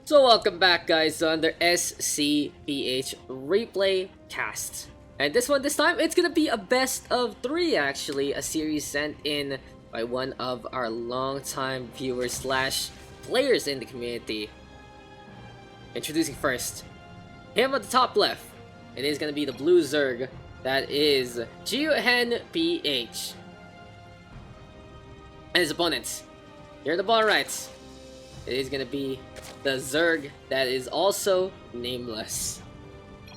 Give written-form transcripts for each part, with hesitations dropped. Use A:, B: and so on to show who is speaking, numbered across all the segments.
A: So welcome back guys to under SCPH replay cast. And this time it's gonna be a best of 3 actually, a series sent in by one of our longtime viewers slash players in the community. Introducing first, him at the top left, it is gonna be the blue Zerg, that is GeoHenPH. And his opponents, here at the bottom right, it is gonna be the Zerg that is also Nameless.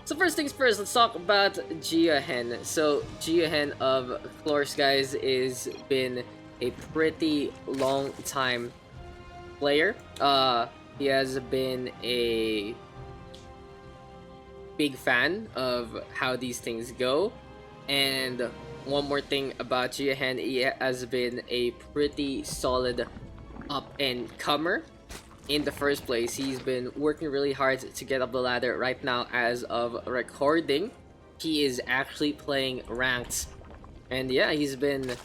A: So first things first, let's talk about GeoHen. So GeoHen, of course guys, is been a pretty long time player. He has been a big fan of how these things go. And one more thing about GeoHen, he has been a pretty solid up-and-comer. In the first place, he's been working really hard to get up the ladder. Right now, as of recording, he is actually playing ranked, and yeah, he's been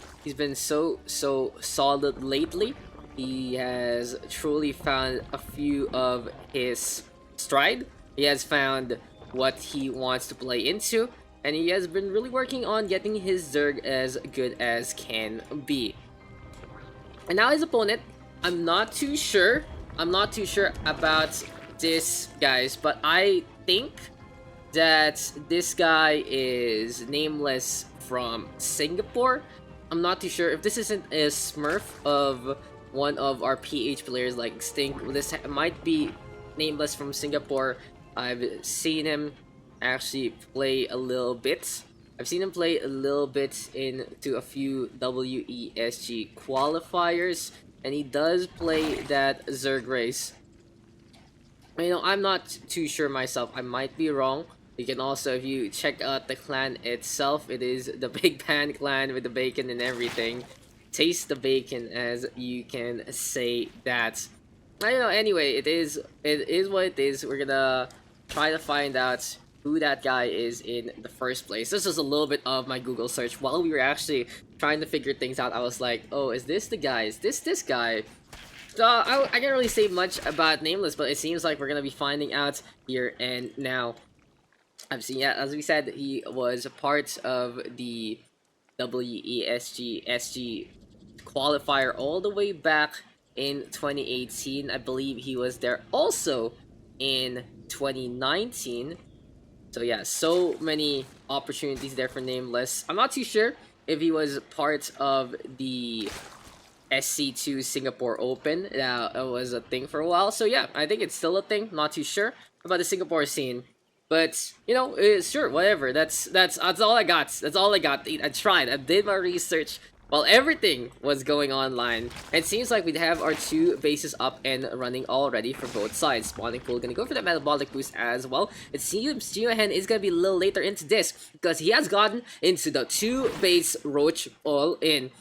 A: so solid lately. He has truly found a few of his stride. He has found what he wants to play into, and he has been really working on getting his Zerg as good as can be. And now his opponent, I'm not too sure about this, guys, but I think that this guy is Nameless from Singapore. I'm not too sure if this isn't a smurf of one of our PH players like Stink. This might be Nameless from Singapore. I've seen him actually play a little bit. I've seen him play a little bit into a few WESG qualifiers. And he does play that Zerg race. You know, I'm not too sure myself. I might be wrong. You can also, if you check out the clan itself, it is the Big Pan clan with the bacon and everything. Taste the bacon, as you can say that. I don't know. Anyway, it is what it is. We're gonna try to find out who that guy is in the first place. This is a little bit of my Google search while we were actually trying to figure things out. I was like, oh, is this the guy? Is this guy? So I can't really say much about Nameless, but it seems like we're gonna be finding out here and now. I've seen, yeah, as we said, he was a part of the WESG SG qualifier all the way back in 2018. I believe he was there also in 2019. So yeah, so many opportunities there for Nameless. I'm not too sure if he was part of the SC2 Singapore Open. That was a thing for a while. So yeah, I think it's still a thing. Not too sure about the Singapore scene. But, you know, sure, whatever. That's all I got. That's all I got. I tried. I did my research while everything was going online. It seems like we have our 2 bases up and running already for both sides. Spawning pool gonna go for the metabolic boost as well. It seems GeoHen is gonna be a little later into this because he has gotten into the 2 base roach all in.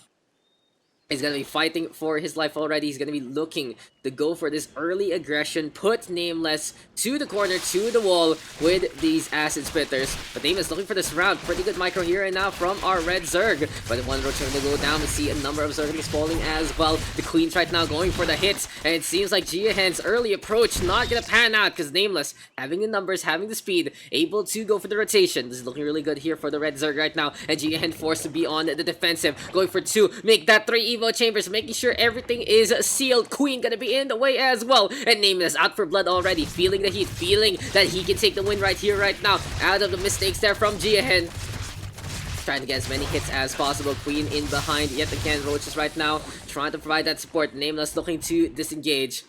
A: He's gonna be fighting for his life already. He's gonna be looking to go for this early aggression, put Nameless to the corner, to the wall with these acid spitters. But Nameless looking for this round. Pretty good micro here and now from our red Zerg. But the one roach going to go down. We see a number of Zerglings falling as well. The Queen's right now going for the hits. And it seems like GeoHen's early approach not gonna pan out because Nameless having the numbers, having the speed, able to go for the rotation. This is looking really good here for the red Zerg right now. And GeoHen forced to be on the defensive. Going for 2. Make that 3 Evo chambers, making sure everything is sealed. Queen gonna be in the way as well, and Nameless out for blood already, feeling the heat, feeling that he can take the win right here, right now, out of the mistakes there from GeoHen. Trying to get as many hits as possible. Queen in behind yet again. Roaches right now trying to provide that support. Nameless looking to disengage.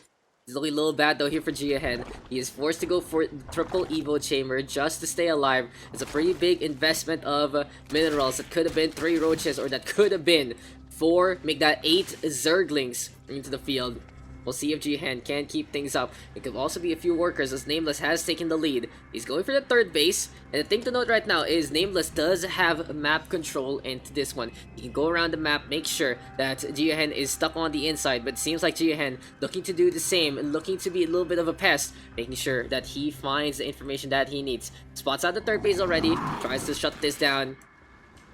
A: It's looking a little bad though here for GeoHen. He is forced to go for triple Evo chamber just to stay alive. It's a pretty big investment of minerals. That could have been 3 roaches, or that could have been 4, make that 8 Zerglings into the field. We'll see if GeoHen can keep things up. It could also be a few workers as Nameless has taken the lead. He's going for the 3rd base. And the thing to note right now is Nameless does have map control into this one. He can go around the map, make sure that GeoHen is stuck on the inside. But it seems like GeoHen looking to do the same, looking to be a little bit of a pest, making sure that he finds the information that he needs. Spots out the 3rd base already, tries to shut this down.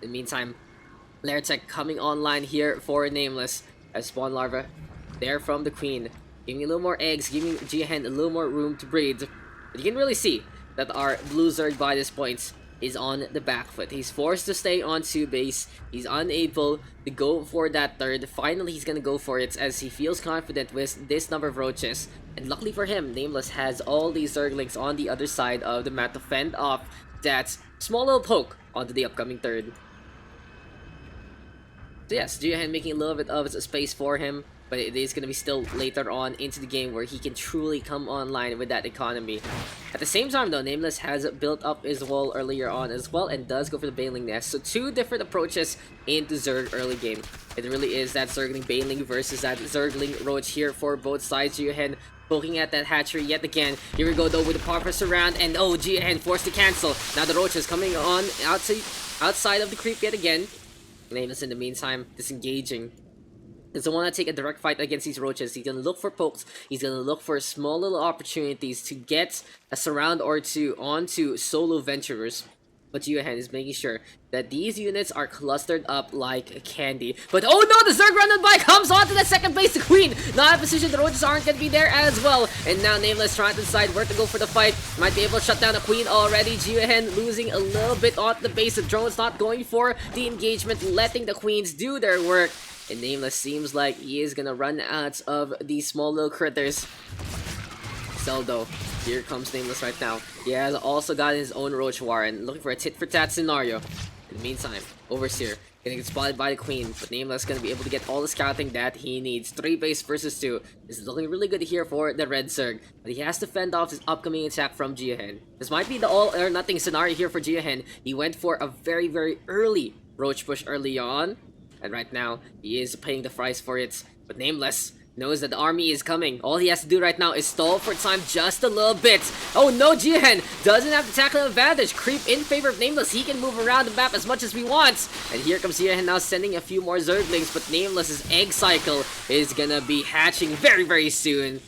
A: In the meantime, Lair Tech coming online here for Nameless as spawn larva there from the Queen. giving a little more eggs, giving GeoHen a little more room to breed. But you can really see that our blue Zerg by this point is on the back foot. He's forced to stay on 2 base. He's unable to go for that third. Finally, he's gonna go for it as he feels confident with this number of roaches. And luckily for him, Nameless has all these Zerglings on the other side of the map to fend off that small little poke onto the upcoming third. So yes, GeoHen making a little bit of space for him, but it is going to be still later on into the game where he can truly come online with that economy. At the same time though, Nameless has built up his wall earlier on as well and does go for the Baneling Nest. So 2 different approaches into Zerg early game. It really is that Zergling Baneling versus that Zergling Roach here for both sides. GeoHen poking at that hatchery yet again. Here we go though with the Popper Surround, and oh, GeoHen forced to cancel. Now the Roach is coming on outside of the creep yet again. Nameless in the meantime disengaging. Doesn't want to take a direct fight against these roaches. He's gonna look for pokes. He's gonna look for small little opportunities to get a surround or two onto solo venturers. But GeoHen is making sure that these units are clustered up like candy. But oh no, the Zerg running by comes onto that second base. The Queen not in position. The roaches aren't gonna be there as well. And now Nameless trying to decide where to go for the fight. Might be able to shut down the Queen already. GeoHen losing a little bit on the base. The drone's not going for the engagement, letting the Queens do their work. And Nameless seems like he is gonna run out of these small little critters. Still though, here comes Nameless right now. He has also got his own Roach Warren, looking for a tit-for-tat scenario. In the meantime, Overseer gonna get spotted by the Queen, but Nameless gonna be able to get all the scouting that he needs. 3 base versus 2. This is looking really good here for the Red Zerg, but he has to fend off his upcoming attack from GeoHen. This might be the all-or-nothing scenario here for GeoHen. He went for a very, very early Roach push early on, and right now, he is paying the price for it. But Nameless knows that the army is coming. All he has to do right now is stall for time just a little bit. Oh no, GeoHen doesn't have the tackling advantage. Creep in favor of Nameless. He can move around the map as much as we want. And here comes GeoHen now sending a few more Zerglings, but Nameless's egg cycle is gonna be hatching very, very soon.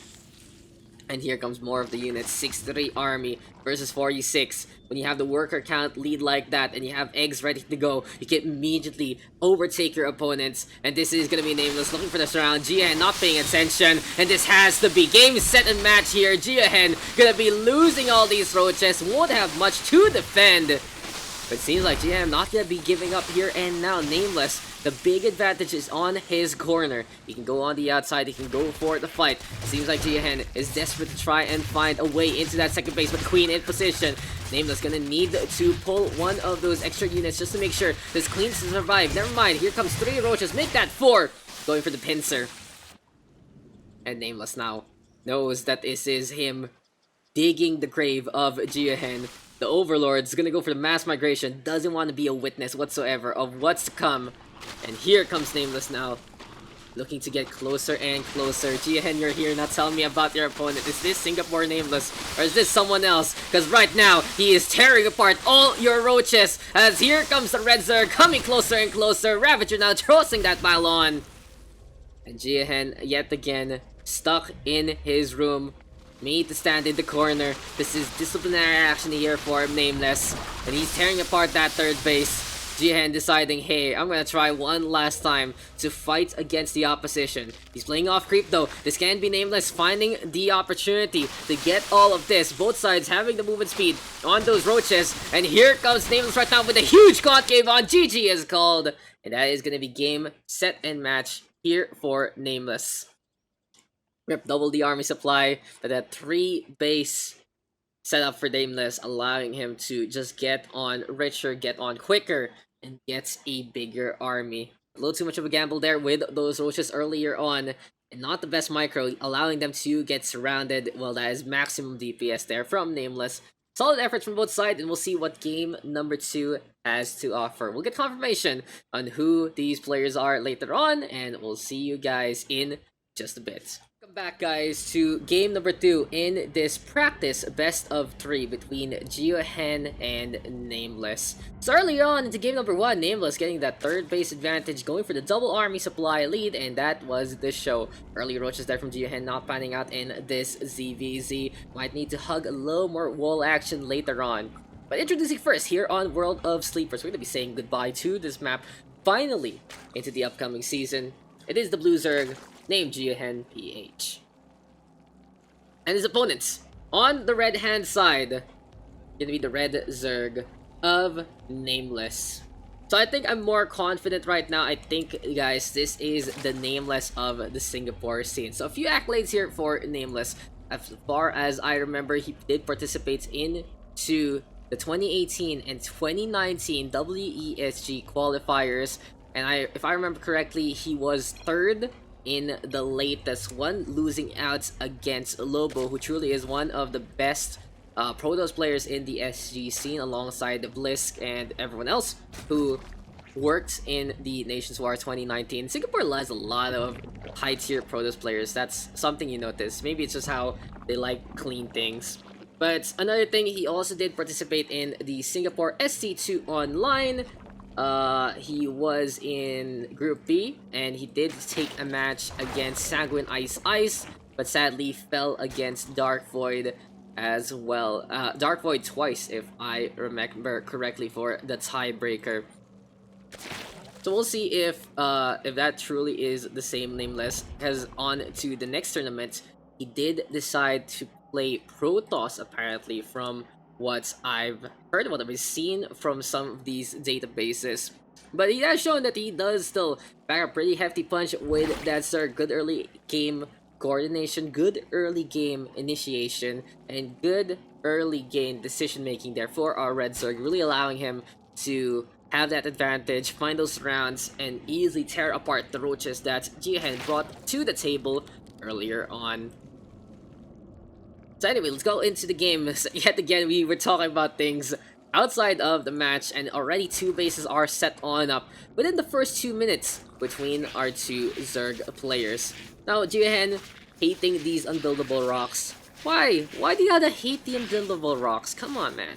A: And here comes more of the units. 6-3 army versus 46. When you have the worker count lead like that and you have eggs ready to go, you can immediately overtake your opponents. And this is going to be Nameless looking for the surround. GeoHen not paying attention. And this has to be game, set, and match here. GeoHen going to be losing all these roaches. Won't have much to defend. But it seems like GeoHen not going to be giving up here. And now Nameless, the big advantage is on his corner. He can go on the outside. He can go for the fight. Seems like GeoHen is desperate to try and find a way into that second base. But Queen in position. Nameless gonna need to pull one of those extra units just to make sure this Queen survive. Never mind. Here comes 3 roaches. Make that 4. Going for the pincer. And Nameless now knows that this is him digging the grave of GeoHen. The Overlord's gonna go for the mass migration. Doesn't want to be a witness whatsoever of what's to come. And here comes Nameless now, looking to get closer and closer. GeoHen, you're here. Now tell me about your opponent. Is this Singapore Nameless? Or is this someone else? Because right now, he is tearing apart all your roaches. As here comes the Red Zerg coming closer and closer. Ravager now tossing that Balon. And GeoHen, yet again, stuck in his room. Made to stand in the corner. This is disciplinary action here for Nameless. And he's tearing apart that third base. GeoHen deciding, hey, I'm gonna try one last time to fight against the opposition. He's playing off creep though. This can be Nameless finding the opportunity to get all of this. Both sides having the movement speed on those roaches. And here comes Nameless right now with a huge concave on. GG is called. And that is gonna be game, set, and match here for Nameless. Rip double the army supply, but that 3 base setup for Nameless, allowing him to just get on richer, get on quicker, and gets a bigger army. A little too much of a gamble there with those roaches earlier on, and not the best micro, allowing them to get surrounded. Well, that is maximum DPS there from Nameless. Solid efforts from both sides, and we'll see what game number 2 has to offer. We'll get confirmation on who these players are later on, and we'll see you guys in just a bit. Welcome back, guys, to game number 2 in this practice best of 3 between GeoHen and Nameless. So early on into game number 1, Nameless getting that third base advantage, going for the double army supply lead, and that was the show. Early roaches there from GeoHen not panning out in this ZVZ. Might need to hug a little more wall action later on. But introducing first here on World of Sleepers, we're going to be saying goodbye to this map finally into the upcoming season. It is the Blue Zerg named GeoHenPH. And his opponents on the red hand side gonna be the red Zerg of Nameless. So I think I'm more confident right now. I think, guys, this is the Nameless of the Singapore scene. So a few accolades here for Nameless. As far as I remember, he did participate into the 2018 and 2019 WESG qualifiers. And if I remember correctly, he was third in the latest one, losing out against Lobo, who truly is one of the best Protoss players in the SG scene, alongside Blisk and everyone else who worked in the Nations War 2019. Singapore has a lot of high-tier Protoss players. That's something you notice. Maybe it's just how they like clean things. But another thing, he also did participate in the Singapore SC2 Online. He was in Group B, and he did take a match against Sanguine Ice, but sadly fell against Dark Void as well. Dark Void twice, if I remember correctly, for the tiebreaker. So we'll see if that truly is the same Nameless. Because on to the next tournament, he did decide to play Protoss, apparently, from what I've heard, what I've seen from some of these databases. But he has shown that he does still back a pretty hefty punch with that Zerg. Good early game coordination, good early game initiation, and good early game decision making there for our red Zerg, really allowing him to have that advantage, find those rounds, and easily tear apart the roaches that GeoHen brought to the table earlier on. So anyway, let's go into the game. So yet again, we were talking about things outside of the match, and already two bases are set on up within the first 2 minutes between our two Zerg players. Now, GeoHen hating these unbuildable rocks. Why? Why do you gotta hate the unbuildable rocks? Come on, man.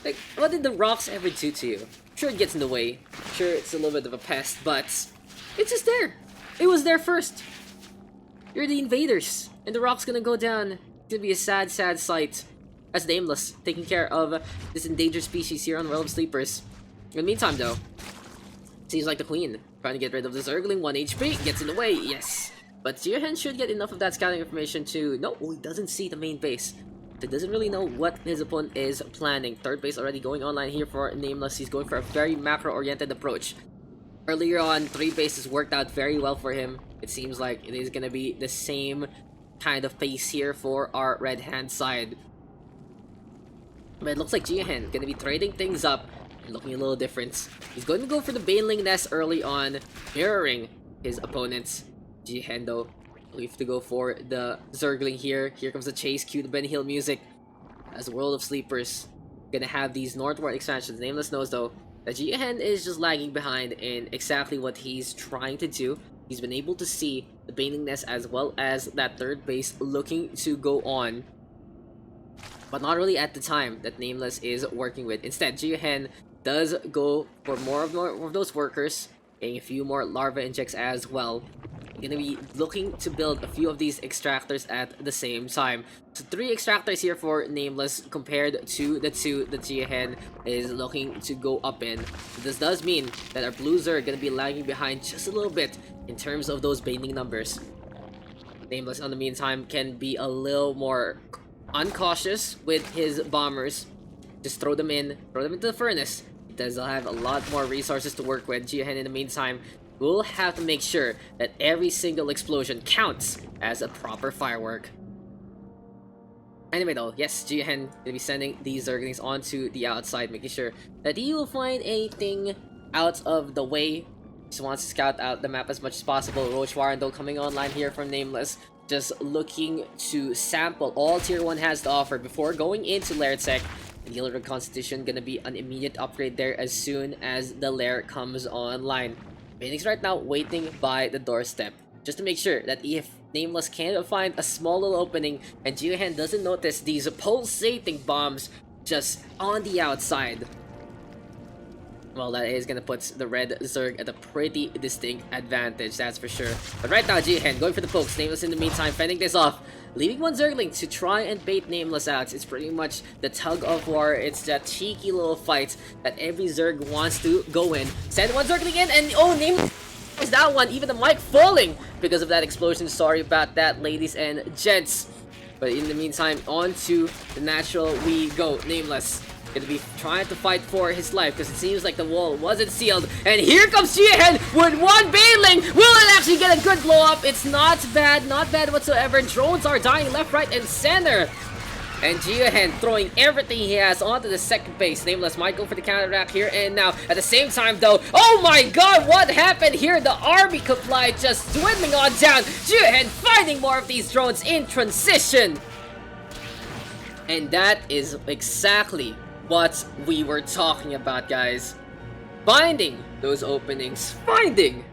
A: Like, what did the rocks ever do to you? Sure, it gets in the way. Sure, it's a little bit of a pest, but it's just there. It was there first. You're the invaders, and the rock's gonna go down. It's gonna be a sad, sad sight. As Nameless, taking care of this endangered species here on Realm of Sleepers. In the meantime, though, seems like the Queen trying to get rid of the Zergling. 1 HP, gets in the way, yes. But GeoHen should get enough of that scouting information to... No, he doesn't see the main base. He doesn't really know what his opponent is planning. Third base already going online here for Nameless. He's going for a very macro-oriented approach. Earlier on, 3 bases worked out very well for him. It seems like it is going to be the same kind of pace here for our red hand side. But it looks like GeoHen going to be trading things up and looking a little different. He's going to go for the Baneling Nest early on, mirroring his opponents. GeoHen, though, we have to go for the Zergling here. Here comes the chase, cue the Ben Hill music. As the World of Sleepers gonna have these northward expansions. Nameless knows, though, that GeoHen is just lagging behind in exactly what he's trying to do. He's been able to see the Baneling Nest as well as that third base looking to go on, but not really at the time that Nameless is working with. Instead, GeoHen does go for more of those workers, getting a few more larva injects as well. Gonna be looking to build a few of these extractors at the same time. So 3 extractors here for Nameless compared to the 2 that GeoHen is looking to go up in. So this does mean that our blues are gonna be lagging behind just a little bit in terms of those baning numbers. Nameless, in the meantime, can be a little more uncautious with his bombers. Just throw them into the furnace. He does have a lot more resources to work with. GeoHen, in the meantime, we'll have to make sure that every single explosion counts as a proper firework. Anyway, though, yes, GeoHen gonna be sending these Zerglings onto the outside, making sure that he will find anything out of the way. Just wants to scout out the map as much as possible. Roach Warren, though, coming online here from Nameless, just looking to sample all Tier 1 has to offer before going into Lair Tech. And Healer Constitution gonna be an immediate upgrade there as soon as the Lair comes online. Phoenix right now waiting by the doorstep, just to make sure that if Nameless can find a small little opening and GeoHen doesn't notice these pulsating bombs just on the outside, well, that is gonna put the red Zerg at a pretty distinct advantage, that's for sure. But right now, GeoHen going for the pokes. Nameless, in the meantime, fending this off, leaving one Zergling to try and bait Nameless out. It's pretty much the tug of war. It's that cheeky little fight that every Zerg wants to go in. Send one Zergling in, and oh, Nameless is that one. Even the mic falling because of that explosion. Sorry about that, ladies and gents. But in the meantime, on to the natural we go. Nameless gonna be trying to fight for his life because it seems like the wall wasn't sealed. And here comes GeoHen with one Baneling. Will it actually get a good blow up? It's not bad whatsoever. Drones are dying left, right, and center. And GeoHen throwing everything he has onto the second base. Nameless might go for the counterattack here and now. At the same time though, oh my god, what happened here? The army supply just dwindling on down. GeoHen finding more of these drones in transition. And that is exactly what we were talking about, guys. Finding those openings, finding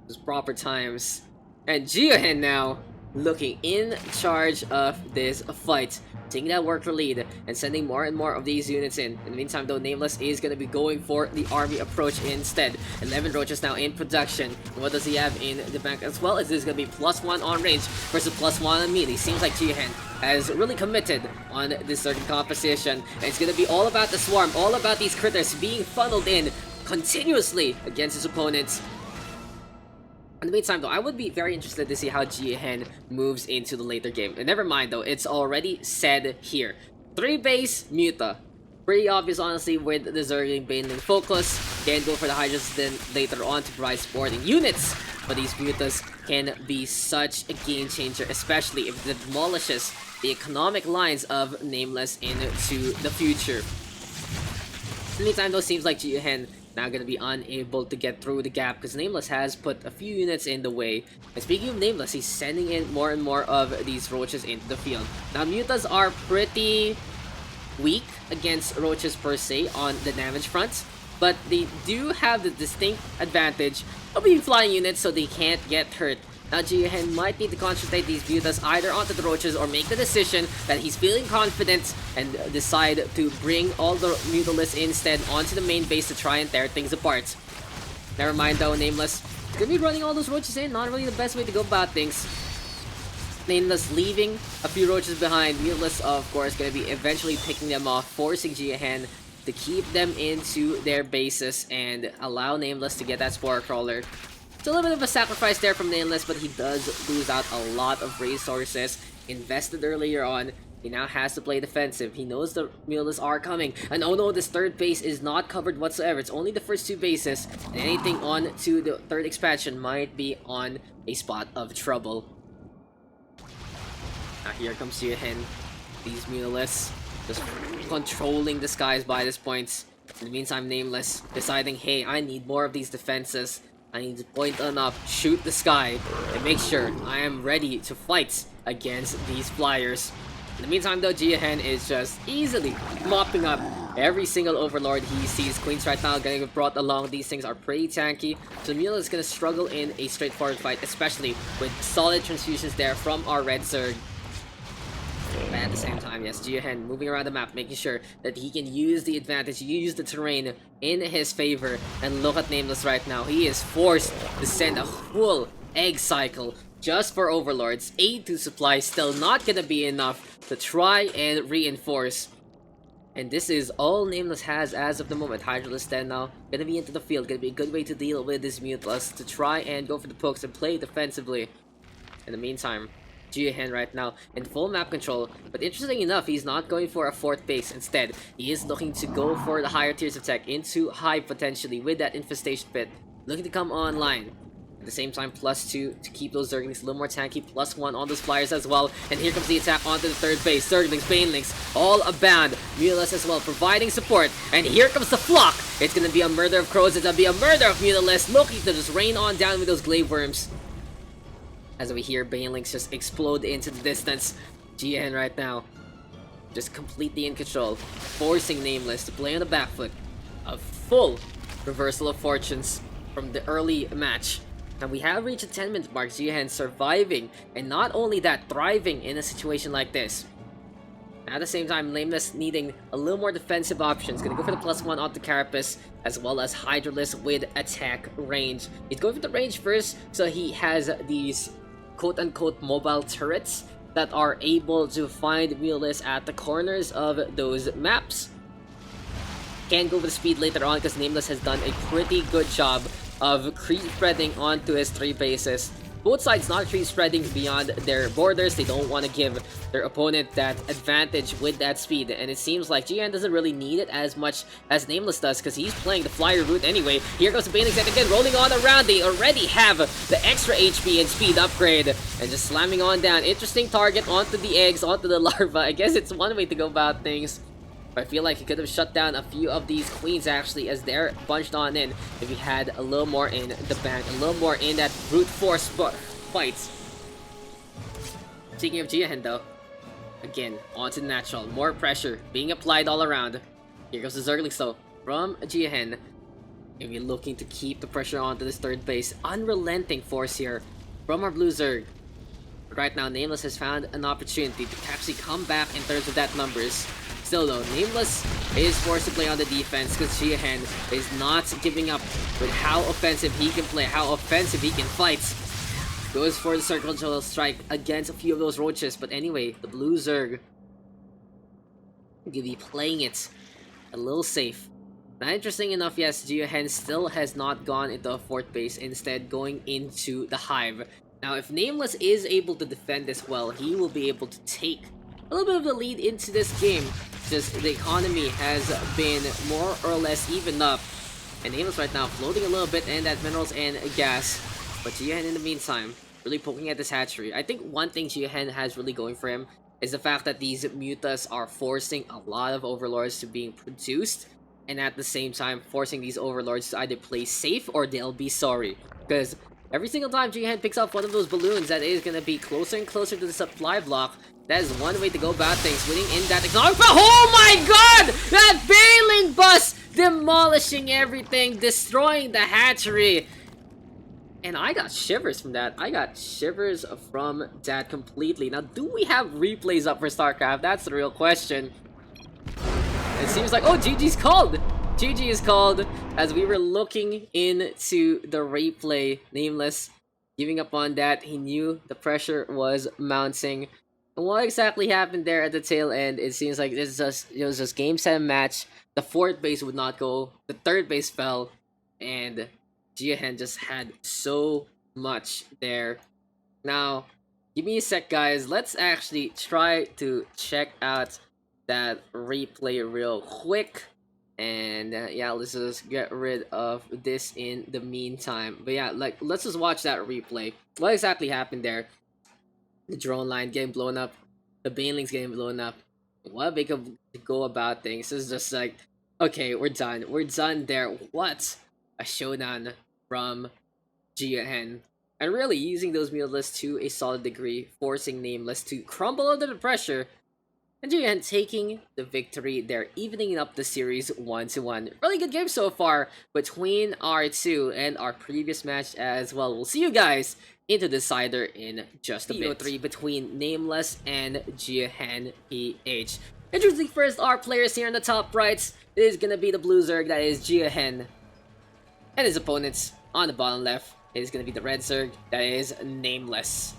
A: those proper times. And GeoHen now looking in charge of this fight, taking that worker lead and sending more and more of these units in. In the meantime though, Nameless is going to be going for the army approach instead. 11 roaches now in production. What does he have in the bank as well? As this is going to be +1 on range versus +1 on melee. Seems like GeoHen has really committed on this certain composition. And it's going to be all about the swarm, all about these critters being funneled in continuously against his opponents. In the meantime though, I would be very interested to see how GeoHen moves into the later game. And never mind though, it's already said here. 3 base Muta. Pretty obvious honestly with the Zergling Baneling focus. Can go for the Hydras then later on to provide supporting units. But these Mutas can be such a game changer, especially if it demolishes the economic lines of Nameless into the future. In the meantime though, seems like GeoHen now gonna be unable to get through the gap because Nameless has put a few units in the way. And speaking of Nameless, he's sending in more and more of these roaches into the field. Now Mutas are pretty weak against roaches per se on the damage front, but they do have the distinct advantage of being flying units so they can't get hurt. Now GeoHen might need to concentrate these Mutas either onto the roaches or make the decision that he's feeling confident and decide to bring all the Mutalists instead onto the main base to try and tear things apart. Never mind though, Nameless is gonna be running all those roaches in, not really the best way to go about things. Nameless leaving a few roaches behind. Mutalists of course gonna be eventually picking them off, forcing GeoHen to keep them into their bases and allow Nameless to get that Spore Crawler. It's a little bit of a sacrifice there from Nameless, but he does lose out a lot of resources invested earlier on. He now has to play defensive. He knows the Mutalists are coming. And oh no, this third base is not covered whatsoever. It's only the first 2 bases. And anything on to the third expansion might be on a spot of trouble. Now here comes GeoHen. These Mutalists just controlling the skies by this point. In the meantime, Nameless deciding, hey, I need more of these defenses. I need to point them up, shoot the sky, and make sure I am ready to fight against these flyers. In the meantime though, GeoHen is just easily mopping up every single overlord he sees. Queens right now getting brought along. These things are pretty tanky, so Mule is going to struggle in a straightforward fight, especially with solid transfusions there from our red Zerg. But at the same time, yes, GeoHen moving around the map, making sure that he can use the advantage, use the terrain in his favor. And look at Nameless right now. He is forced to send a full egg cycle just for overlords. Aid to supply still not gonna be enough to try and reinforce. And this is all Nameless has as of the moment. Hydralist then now gonna be into the field. Gonna be a good way to deal with this Mutalist, to try and go for the pokes and play defensively. In the meantime, GeoHen right now in full map control, but interesting enough, he's not going for a 4th base. Instead, he is looking to go for the higher tiers of tech into Hive potentially with that infestation pit, looking to come online. At the same time, +2 to keep those Zerglings a little more tanky, +1 on those flyers as well. And here comes the attack onto the 3rd base. Zerglings, Banelings, all abound. Mutalists as well, providing support. And here comes the flock. It's gonna be a murder of crows. It's gonna be a murder of Mutalists, looking to just rain on down with those glaive worms. As we hear Banelings just explode into the distance. GeoHen right now just completely in control, forcing Nameless to play on the back foot. A full reversal of fortunes from the early match. And we have reached the 10-minute mark. GeoHen surviving, and not only that, thriving in a situation like this. At the same time, Nameless needing a little more defensive options. Gonna go for the +1 on the Carapace, as well as Hydralist with attack range. He's going for the range first, so he has these quote-unquote mobile turrets that are able to find Mutalists at the corners of those maps. Can go with speed later on because Nameless has done a pretty good job of creep spreading onto his 3 bases. both sides not actually spreading beyond their borders. They don't want to give their opponent that advantage with that speed, and it seems like GeoHen doesn't really need it as much as Nameless does, because he's playing the flyer route anyway. Here goes the Banelings yet again, rolling on around. They already have the extra HP and speed upgrade, and just slamming on down. Interesting target onto the eggs, onto the larva. I guess it's one way to go about things. But I feel like he could have shut down a few of these queens actually, as they're bunched on in, if he had a little more in the bank, a little more in that brute force fights. Speaking of GeoHen though, again, onto the natural, more pressure being applied all around. Here goes the Zerglings though, from GeoHen. Maybe looking to keep the pressure onto this third base. Unrelenting force here from our blue Zerg. But right now, Nameless has found an opportunity to actually come back in terms of that numbers. Still though, Nameless is forced to play on the defense because GeoHen is not giving up with how offensive he can play, how offensive he can fight. Goes for the circle strike against a few of those roaches, but anyway, the blue Zerg will be playing it a little safe. Now, interesting enough, yes, GeoHen still has not gone into a fourth base, instead going into the hive. Now, if Nameless is able to defend this well, he will be able to take a little bit of the lead into this game. Just the economy has been more or less evened up, and Nameless right now floating a little bit in that minerals and gas. But GeoHen in the meantime, really poking at this hatchery. I think one thing GeoHen has really going for him is the fact that these mutas are forcing a lot of overlords to being produced, and at the same time forcing these overlords to either play safe or they'll be sorry. Because every single time GeoHen picks up one of those balloons that is going to be closer and closer to the supply block, that is one way to go about things, winning in that economic. Oh my god! That Baneling bus demolishing everything, destroying the hatchery. And I got shivers from that. I got shivers from that completely. Now, do we have replays up for StarCraft? That's the real question. It seems like, oh, GG's called. GG is called as we were looking into the replay. Nameless giving up on that. He knew the pressure was mounting. And what exactly happened there at the tail end? It seems like it was just game 7 match. The fourth base would not go. The third base fell, and GeoHen just had so much there. Now, give me a sec, guys. Let's actually try to check out that replay real quick. And yeah, let's just get rid of this in the meantime. But yeah, like, let's just watch that replay. What exactly happened there? The drone line getting blown up. The Banelings getting blown up. What they could go about things. It's just like, okay, we're done. We're done there. What a showdown from GeoHen. And really using those mutalists to a solid degree, forcing Nameless to crumble under the pressure. And GeoHen taking the victory there, evening up the series 1-1. Really good game so far between our two and our previous match as well. We'll see you guys into the decider in just a bit. BO3 between Nameless and GeoHenPH. Introducing first our players here in the top right. It is gonna be the blue Zerg, that is GeoHen. And his opponents on the bottom left, it is gonna be the red Zerg, that is Nameless.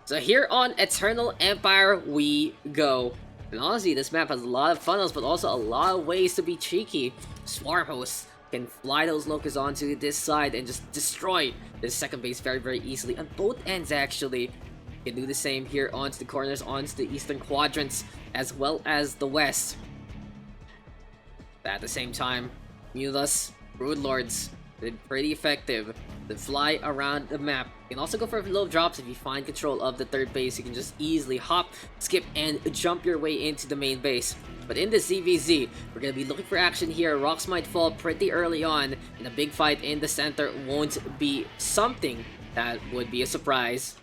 A: So here on Eternal Empire we go. And honestly, this map has a lot of funnels, but also a lot of ways to be cheeky. Swarm hosts can fly those locusts onto this side and just destroy this second base very, very easily. On both ends, actually. You can do the same here onto the corners, onto the eastern quadrants, as well as the west. But at the same time, Mulus, Broodlords, they're pretty effective. They fly around the map. You can also go for low drops if you find control of the third base. You can just easily hop, skip, and jump your way into the main base. But in this ZVZ, we're going to be looking for action here. Rocks might fall pretty early on, and a big fight in the center won't be something that would be a surprise.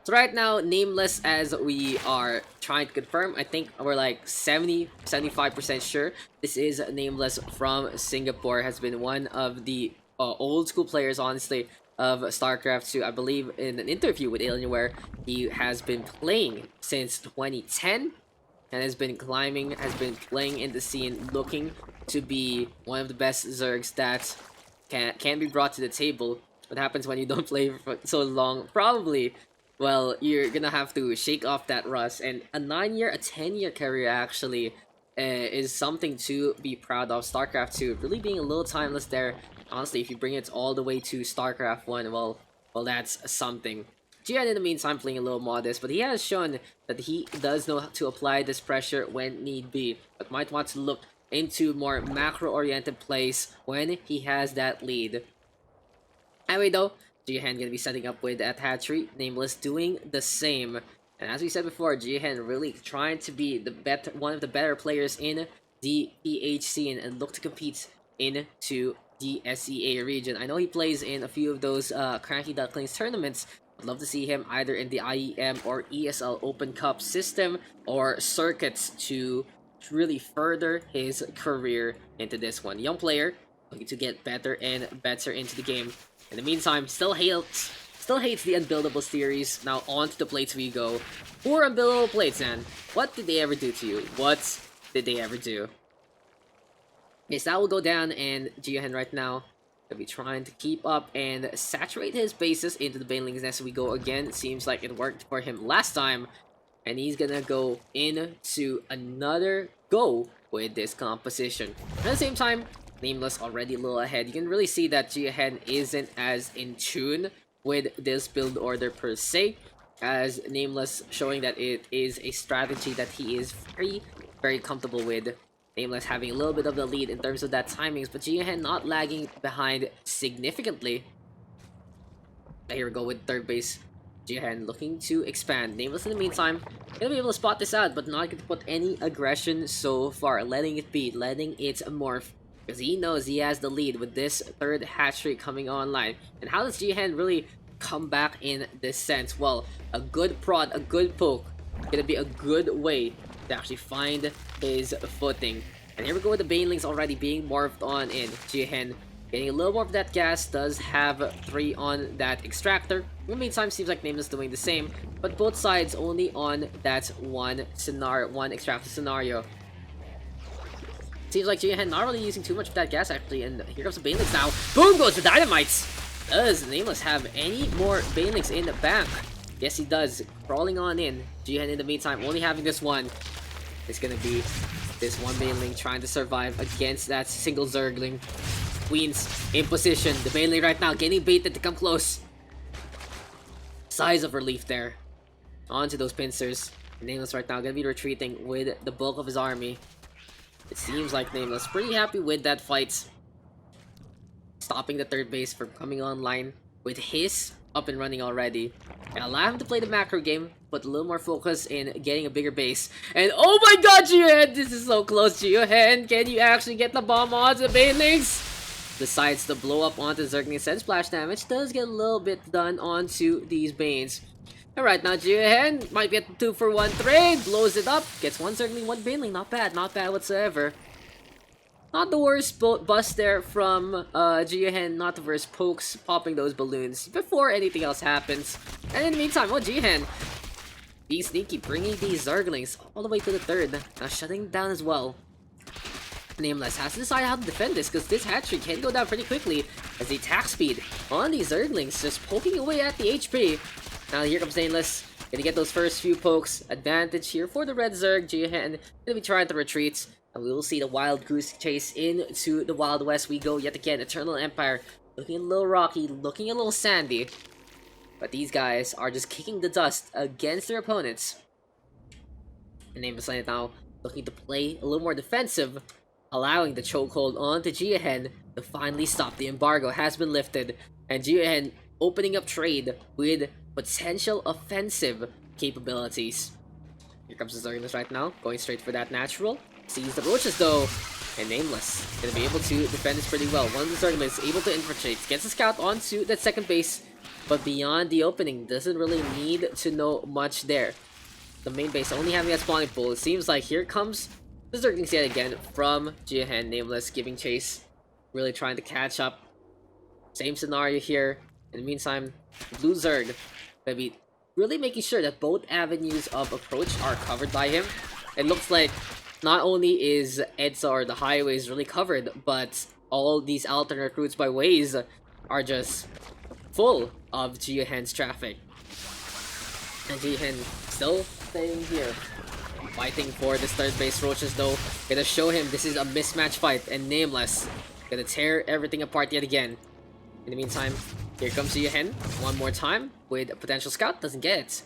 A: So right now, Nameless, as we are trying to confirm, I think we're like 70-75% sure this is Nameless from Singapore. Has been one of the old school players, honestly, of StarCraft 2. I believe in an interview with Alienware, he has been playing since 2010 and has been climbing, has been playing in the scene, looking to be one of the best Zergs that can be brought to the table. What happens when you don't play for so long? Probably, well, you're gonna have to shake off that rust, and a 9-year, a 10-year career actually is something to be proud of. StarCraft 2 really being a little timeless there. honestly, if you bring it all the way to StarCraft 1, well, that's something. GeoHen in the meantime playing a little modest, but he has shown that he does know how to apply this pressure when need be, but might want to look into more macro-oriented plays when he has that lead. Anyway though, GeoHen gonna be setting up with that hatchery, Nameless doing the same. And as we said before, GeoHen really trying to be one of the better players in the PH scene and look to compete into the SEA region. I know he plays in a few of those Cranky Ducklings tournaments. I'd love to see him either in the IEM or ESL Open Cup system or circuits to really further his career into this one. Young player, looking to get better and better into the game. In the meantime, still hates the unbuildable series. Now on to the plates we go. 4 unbuildable plates, man. What did they ever do to you? What did they ever do? Okay, so that will go down, and GeoHen right now will be trying to keep up and saturate his bases into the Baneling's Nest. We go again. It seems like it worked for him last time, and he's gonna go into another go with this composition. At the same time, Nameless already a little ahead. You can really see that GeoHen isn't as in tune with this build order per se, as Nameless showing that it is a strategy that he is very comfortable with. Nameless having a little bit of the lead in terms of that timings, but GeoHen not lagging behind significantly. Here we go with third base. GeoHen looking to expand. Nameless in the meantime, gonna be able to spot this out, but not gonna put any aggression so far. Letting it be, letting it morph. Because he knows he has the lead with this third hatchery coming online. And how does GeoHen really come back in this sense? Well, a good prod, a good poke, gonna be a good way to actually find his footing. And here we go with the Banelings already being morphed on in. GeoHen getting a little more of that gas, does have 3 on that extractor. In the meantime, seems like Nameless doing the same, but both sides only on that one extractor scenario. Seems like GeoHen not really using too much of that gas actually, and here comes the Banelings now. Boom goes the Dynamites! Does Nameless have any more Banelings in the bank? Yes, he does. Crawling on in. GeoHen in the meantime only having this one. It's gonna be this one Baneling trying to survive against that single Zergling. Queens in position. The Baneling right now getting baited to come close. Sighs of relief there. Onto those pincers. Nameless right now gonna be retreating with the bulk of his army. It seems like Nameless pretty happy with that fight. Stopping the third base from coming online with his up and running already. And allow him to play the macro game, put a little more focus in getting a bigger base. And oh my god, GeoHen! This is so close, GeoHen! Can you actually get the bomb onto the Banelings? Decides to blow up onto Zergling, send splash damage, does get a little bit done onto these Banes. Alright, now GeoHen might get the 2-for-1 trade, blows it up, gets 1 Zergling, 1 Baneling, not bad whatsoever. Not the worst bust there from GeoHen, not the worst pokes, popping those balloons before anything else happens. And in the meantime, oh, GeoHen, be sneaky, bringing these Zerglings all the way to the third, now shutting down as well. Nameless has to decide how to defend this, because this hatchery can go down pretty quickly as the attack speed on these Zerglings just poking away at the HP. Now here comes Nameless, gonna get those first few pokes. Advantage here for the red Zerg. GeoHen gonna be trying to retreat. And we will see the wild goose chase into the Wild West we go yet again. Eternal Empire looking a little rocky, looking a little sandy. But these guys are just kicking the dust against their opponents. And Nameless right now looking to play a little more defensive, allowing the chokehold onto GeoHen to finally stop. The embargo has been lifted, and GeoHen opening up trade with potential offensive capabilities. Here comes the Zerglings right now, going straight for that natural. Sees the roaches though, and Nameless gonna be able to defend this pretty well. One of the Zerglings able to infiltrate, gets a scout onto that second base, but beyond the opening, doesn't really need to know much there. The main base only having that spawning pool. It seems like here comes the Zerglings yet again from GeoHen. Nameless giving chase, really trying to catch up. Same scenario here. In the meantime, Blue Zerg gonna be really making sure that both avenues of approach are covered by him. It looks like not only is EDSA or the highways really covered, but all these alternate routes by ways are just full of GeoHen's traffic. And GeoHen still staying here, fighting for this third base roaches though. Gonna show him this is a mismatch fight, and Nameless Gonna tear everything apart yet again. In the meantime, here comes GeoHen one more time with a potential scout. Doesn't get it.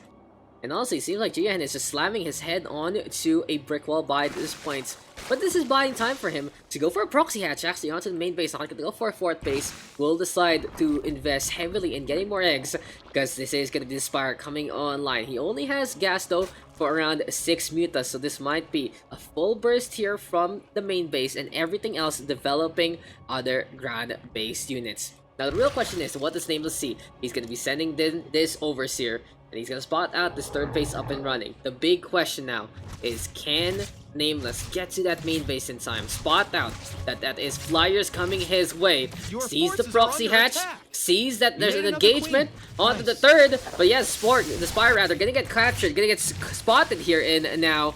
A: And honestly, it seems like GeoHen is just slamming his head onto a brick wall by this point. But this is buying time for him to go for a proxy hatch actually onto the main base. Not gonna go for a fourth base. We'll decide to invest heavily in getting more eggs because this is gonna be the Spire coming online. He only has gas though for around 6 mutas, so this might be a full burst here from the main base and everything else developing other ground base units. Now the real question is, what does Nameless see? He's gonna be sending this Overseer. And he's gonna spot out this third base up and running. The big question now is, can Nameless get to that main base in time? Spot out that is flyers coming his way. Sees the proxy hatch. Sees that there's an engagement onto the third. But yes, the Spire rather, gonna get captured. Gonna get spotted here in now.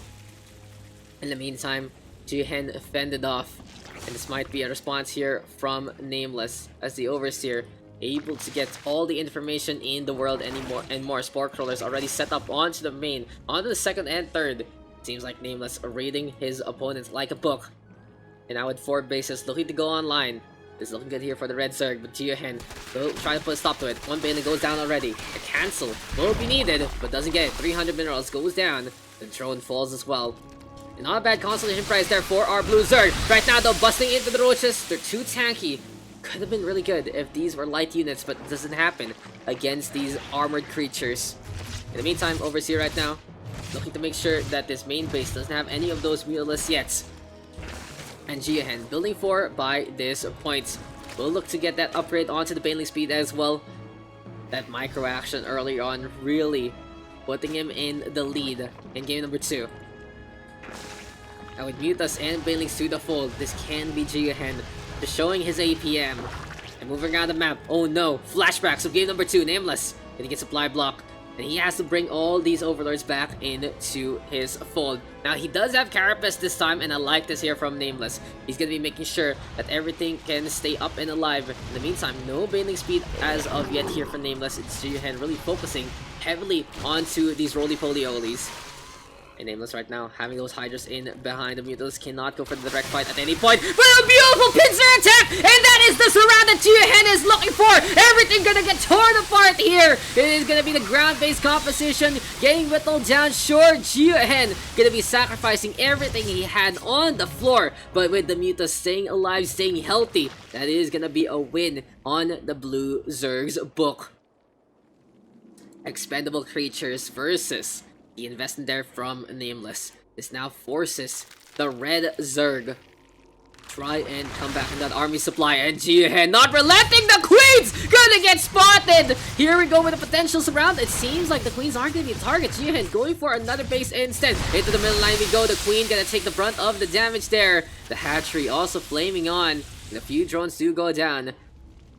A: In the meantime, GeoHen fended off. And this might be a response here from Nameless as the Overseer able to get all the information in the world and more. Spore crawlers already set up onto the main, onto the second and third. Seems like Nameless reading his opponents like a book. And now with 4 bases looking to go online. This is looking good here for the Red Zerg, but GeoHen will try to put a stop to it. One Bailey goes down already. A cancel will be needed, but doesn't get it. 300 minerals goes down. The drone falls as well. And not a bad consolation prize there for our Blue Zerg. Right now though, busting into the roaches. They're too tanky. Could have been really good if these were light units, but it doesn't happen against these armored creatures. In the meantime, Overseer right now, looking to make sure that this main base doesn't have any of those mutalisks yet. And GeoHen building 4 by this point. We'll look to get that upgrade onto the Baneling speed as well. That micro action early on really putting him in the lead in game number 2. Now with Mutas and Banelings to the fold, this can be GeoHen just showing his APM and moving around the map. Oh no, flashbacks of game number 2, Nameless. Gonna get supply block, and he has to bring all these overlords back into his fold. Now he does have Carapace this time, and I like this here from Nameless. He's gonna be making sure that everything can stay up and alive. In the meantime, no Baneling speed as of yet here for Nameless. It's GeoHen really focusing heavily onto these roly-poly-olies. And Nameless right now having those Hydras in behind. The Mutals cannot go for the direct fight at any point. But a beautiful pincer attack! And that is the surround that GeoHen is looking for! Everything gonna get torn apart here! It is gonna be the ground-based composition getting whittled down. Sure, GeoHen gonna be sacrificing everything he had on the floor. But with the Mutas staying alive, staying healthy, that is gonna be a win on the Blue Zerg's book. Expendable creatures versus the investment there from Nameless. This now forces the Red Zerg try and come back in that army supply, and GeoHen not relenting. The Queen's gonna get spotted. Here we go with a potential surround. It seems like the Queens aren't gonna be a target. GeoHen going for another base instead. Into the middle line we go. The Queen gonna take the brunt of the damage there. The hatchery also flaming on, and a few drones do go down.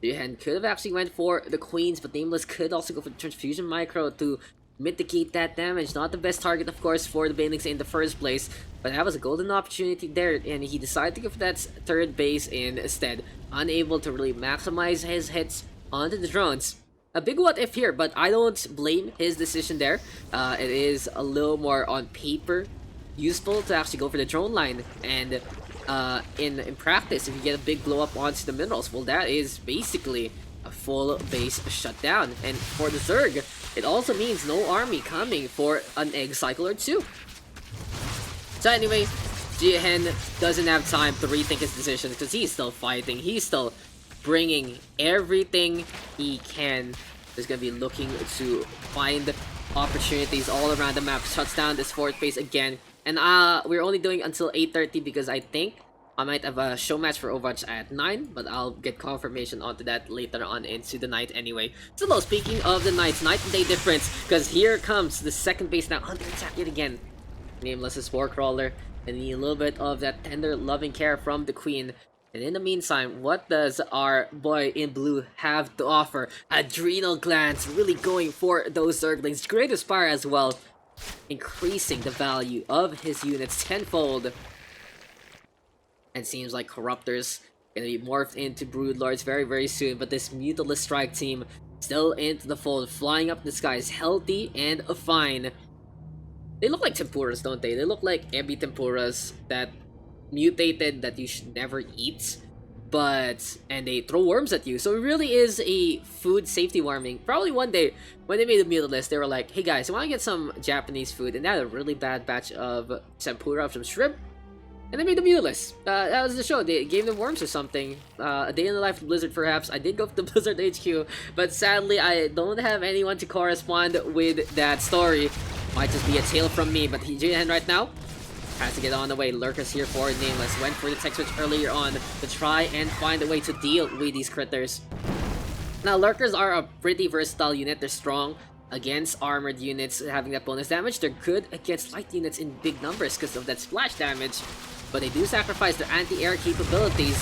A: GeoHen could have actually went for the Queens, but Nameless could also go for the Transfusion Micro to mitigate that damage. Not the best target, of course, for the Banelings in the first place, but that was a golden opportunity there, and he decided to go for that third base instead. Unable to really maximize his hits onto the drones. A big what if here, but I don't blame his decision there. It is a little more on paper useful to actually go for the drone line, and in practice, if you get a big blow up onto the minerals, well, that is basically a full base shutdown. And for the Zerg, it also means no army coming for an egg cycle or 2. So anyway, GeoHen doesn't have time to rethink his decisions because he's still fighting. He's still bringing everything he can. He's going to be looking to find opportunities all around the map. Shuts down this fourth base again. And we're only doing until 8:30 because I think I might have a show match for Overwatch at 9, but I'll get confirmation onto that later on into the night anyway. So though, speaking of the night and day difference, because here comes the second base now under attack yet again. Nameless is Spore Crawler, and need a little bit of that tender loving care from the Queen. And in the meantime, what does our boy in blue have to offer? Adrenal glands, really going for those Zerglings. Great Aspire as well, increasing the value of his units tenfold. And seems like Corruptors gonna be morphed into Broodlords very, very soon. But this Mutalist Strike team still into the fold, flying up in the skies, healthy and fine. They look like Tempuras, don't they? They look like Ebi Tempuras that mutated, that you should never eat. and they throw worms at you. So it really is a food safety warning. Probably one day when they made the meal list, they were like, hey guys, you want to get some Japanese food? And they had a really bad batch of tempura, some shrimp, and they made the meal list. That was the show. They gave them worms or something. A day in the life of Blizzard, perhaps. I did go to the Blizzard HQ, but sadly I don't have anyone to correspond with that story. Might just be a tale from me, but GeoHen right now has to get on the way. Lurkers here for Nameless. Went for the tech switch earlier on to try and find a way to deal with these critters. Now, Lurkers are a pretty versatile unit. They're strong against armored units having that bonus damage. They're good against light units in big numbers because of that splash damage. But they do sacrifice their anti-air capabilities.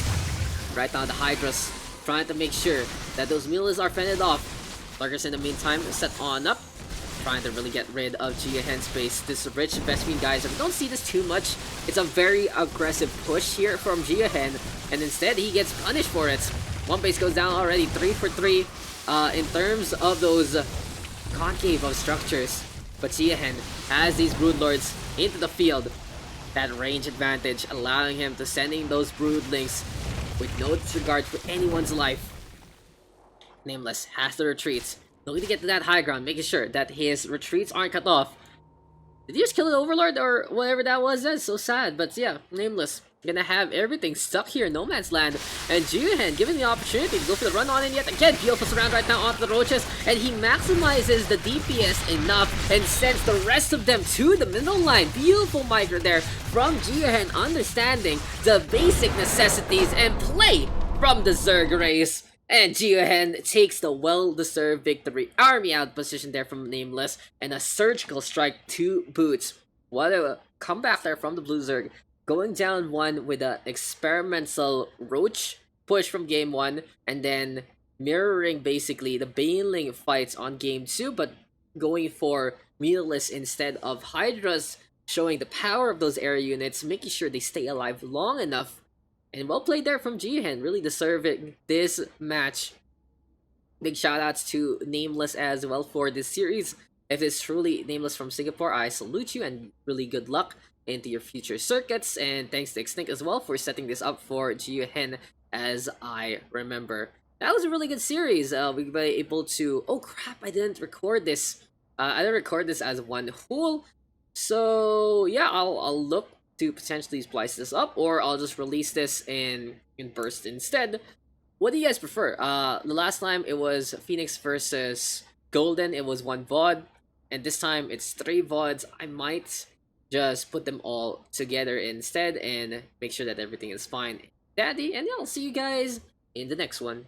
A: Right now, the Hydra's trying to make sure that those mules are fended off. Lurkers in the meantime set on up, trying to really get rid of GeoHen's base. This rich Vespene guys, we don't see this too much. It's a very aggressive push here from GeoHen, and instead he gets punished for it. One base goes down already, 3 for 3 in terms of those concave of structures. But GeoHen has these Broodlords into the field. That range advantage allowing him to sending those Broodlings with no disregard for anyone's life. Nameless has to retreat. Looking to get to that high ground, making sure that his retreats aren't cut off. Did he just kill an Overlord or whatever that was? That's so sad. But yeah, Nameless gonna have everything stuck here in no man's land. And GeoHen given the opportunity to go for the run on, and yet again, beautiful around right now onto the Roaches, and he maximizes the DPS enough and sends the rest of them to the middle line. Beautiful micro there from GeoHen, understanding the basic necessities and play from the Zerg race. And GeoHen takes the well-deserved victory. Army out position there from Nameless, and a surgical strike to boots. What a comeback there from the Blue Zerg. Going down one with an experimental Roach push from game 1, and then mirroring basically the Baneling fights on game 2, but going for Meatless instead of Hydras, showing the power of those air units, making sure they stay alive long enough. And well played there from GeoHen, really deserving this match. Big shoutouts to Nameless as well for this series. If it's truly Nameless from Singapore, I salute you and really good luck into your future circuits. And thanks to Extinct as well for setting this up for GeoHen, as I remember. That was a really good series. We were able to... Oh crap, I didn't record this. I didn't record this as one whole. So yeah, I'll look to potentially splice this up, or I'll just release this in burst instead. What do you guys prefer? The last time it was Phoenix versus Golden, it was 1 VOD, and this time it's 3 VODs. I might just put them all together instead and make sure that everything is fine, Daddy, and yeah, I'll see you guys in the next one.